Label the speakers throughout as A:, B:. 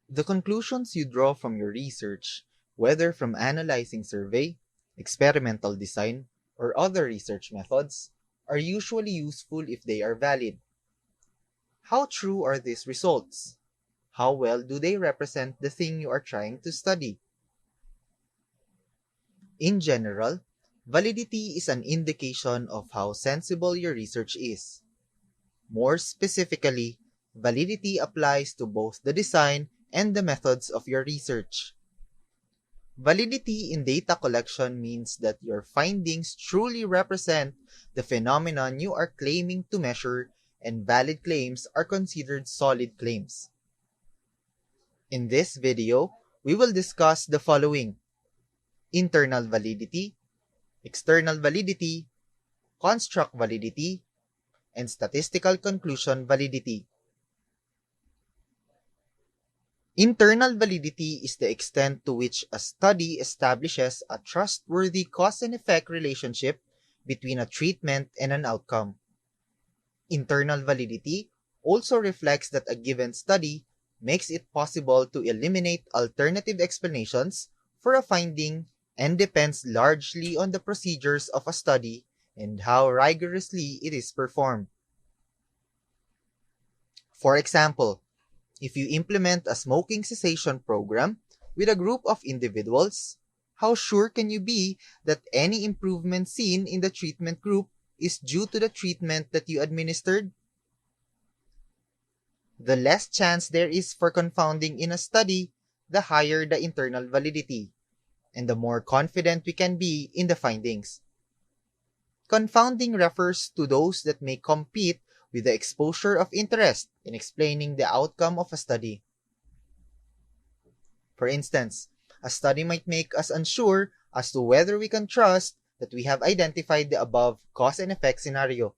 A: The conclusions you draw from your research, whether from analyzing survey, experimental design, or other research methods, are usually useful if they are valid. How true are these results? How well do they represent the thing you are trying to study? In general, validity is an indication of how sensible your research is. More specifically, validity applies to both the design and the methods of your research. Validity in data collection means that your findings truly represent the phenomenon you are claiming to measure, and valid claims are considered solid claims. In this video, we will discuss the following: internal validity, external validity, construct validity, and statistical conclusion validity. Internal validity is the extent to which a study establishes a trustworthy cause and effect relationship between a treatment and an outcome. Internal validity also reflects that a given study makes it possible to eliminate alternative explanations for a finding and depends largely on the procedures of a study and how rigorously it is performed. For example, if you implement a smoking cessation program with a group of individuals, how sure can you be that any improvement seen in the treatment group is due to the treatment that you administered? The less chance there is for confounding in a study, the higher the internal validity, and the more confident we can be in the findings. Confounding refers to those that may compete with the exposure of interest in explaining the outcome of a study. For instance, a study might make us unsure as to whether we can trust that we have identified the above cause and effect scenario.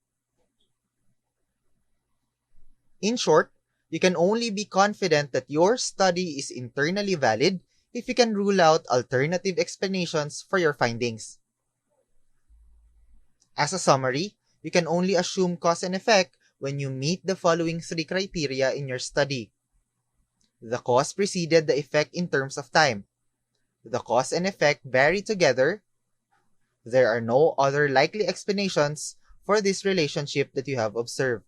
A: In short, you can only be confident that your study is internally valid if you can rule out alternative explanations for your findings. As a summary, you can only assume cause and effect when you meet the following three criteria in your study. The cause preceded the effect in terms of time. The cause and effect vary together. There are no other likely explanations for this relationship that you have observed.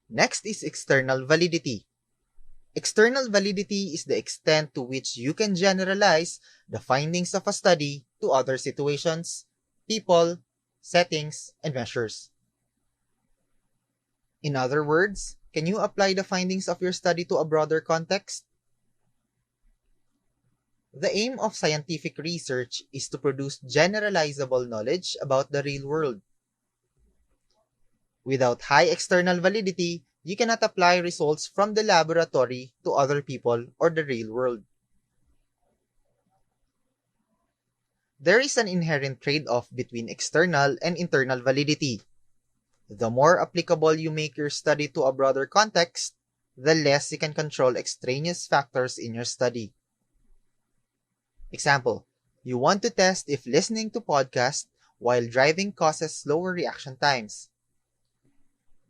A: Next is external validity. External validity is the extent to which you can generalize the findings of a study to other situations, people, settings, and measures. In other words, can you apply the findings of your study to a broader context? The aim of scientific research is to produce generalizable knowledge about the real world. Without high external validity, you cannot apply results from the laboratory to other people or the real world. There is an inherent trade-off between external and internal validity. The more applicable you make your study to a broader context, the less you can control extraneous factors in your study. Example, you want to test if listening to podcasts while driving causes slower reaction times.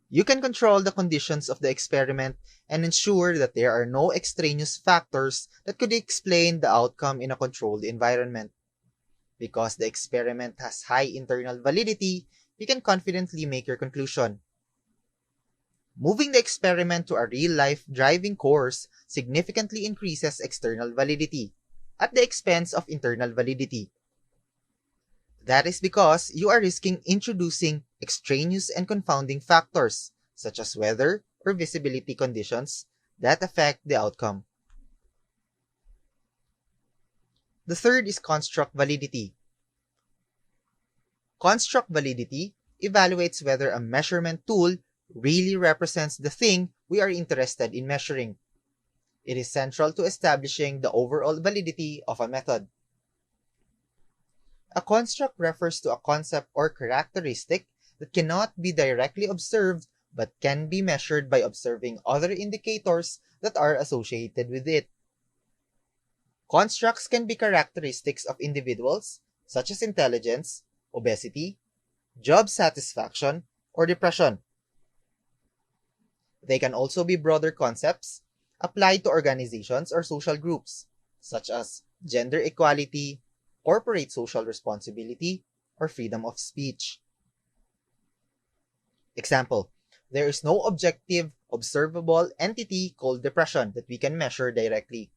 A: You can control the conditions of the experiment and ensure that there are no extraneous factors that could explain the outcome in a controlled environment. Because the experiment has high internal validity, you can confidently make your conclusion. Moving the experiment to a real-life driving course significantly increases external validity at the expense of internal validity. That is because you are risking introducing extraneous and confounding factors, such as weather or visibility conditions, that affect the outcome. The third is construct validity. Construct validity evaluates whether a measurement tool really represents the thing we are interested in measuring. It is central to establishing the overall validity of a method. A construct refers to a concept or characteristic that cannot be directly observed but can be measured by observing other indicators that are associated with it. Constructs can be characteristics of individuals, such as intelligence, obesity, job satisfaction, or depression. They can also be broader concepts applied to organizations or social groups, such as gender equality, corporate social responsibility, or freedom of speech. Example, there is no objective, observable entity called depression that we can measure directly.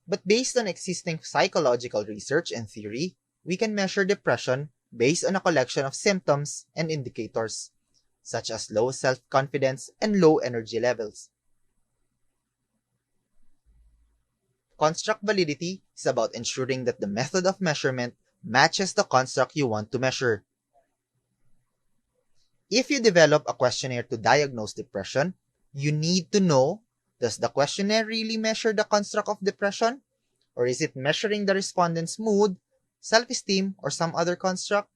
A: But based on existing psychological research and theory, we can measure depression based on a collection of symptoms and indicators, such as low self-confidence and low energy levels. Construct validity is about ensuring that the method of measurement matches the construct you want to measure. If you develop a questionnaire to diagnose depression, you need to know, does the questionnaire really measure the construct of depression? Or is it measuring the respondent's mood, self-esteem, or some other construct?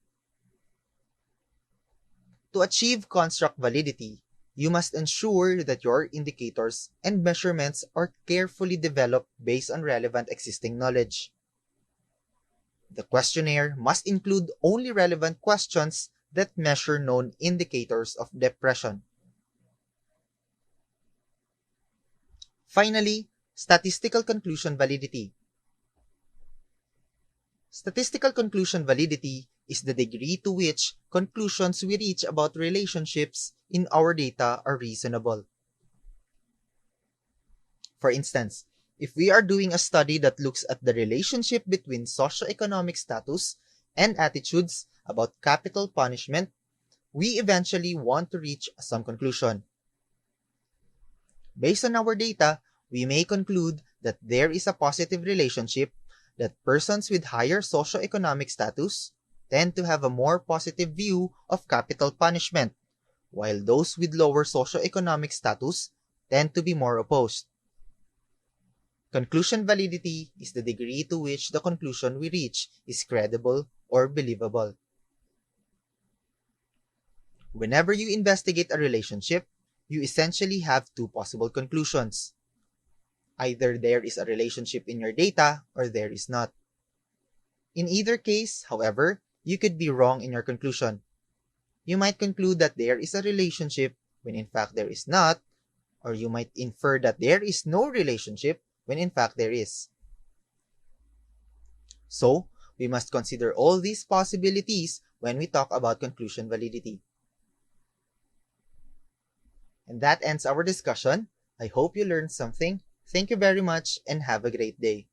A: To achieve construct validity, you must ensure that your indicators and measurements are carefully developed based on relevant existing knowledge. The questionnaire must include only relevant questions that measure known indicators of depression. Finally, statistical conclusion validity. Statistical conclusion validity is the degree to which conclusions we reach about relationships in our data are reasonable. For instance, if we are doing a study that looks at the relationship between socioeconomic status and attitudes about capital punishment, we eventually want to reach some conclusion. Based on our data, we may conclude that there is a positive relationship, that persons with higher socioeconomic status tend to have a more positive view of capital punishment, while those with lower socioeconomic status tend to be more opposed. Conclusion validity is the degree to which the conclusion we reach is credible or believable. Whenever you investigate a relationship, you essentially have two possible conclusions. Either there is a relationship in your data or there is not. In either case, however, you could be wrong in your conclusion. You might conclude that there is a relationship when in fact there is not, or you might infer that there is no relationship when in fact there is. So, we must consider all these possibilities when we talk about conclusion validity. And that ends our discussion. I hope you learned something. Thank you very much and have a great day.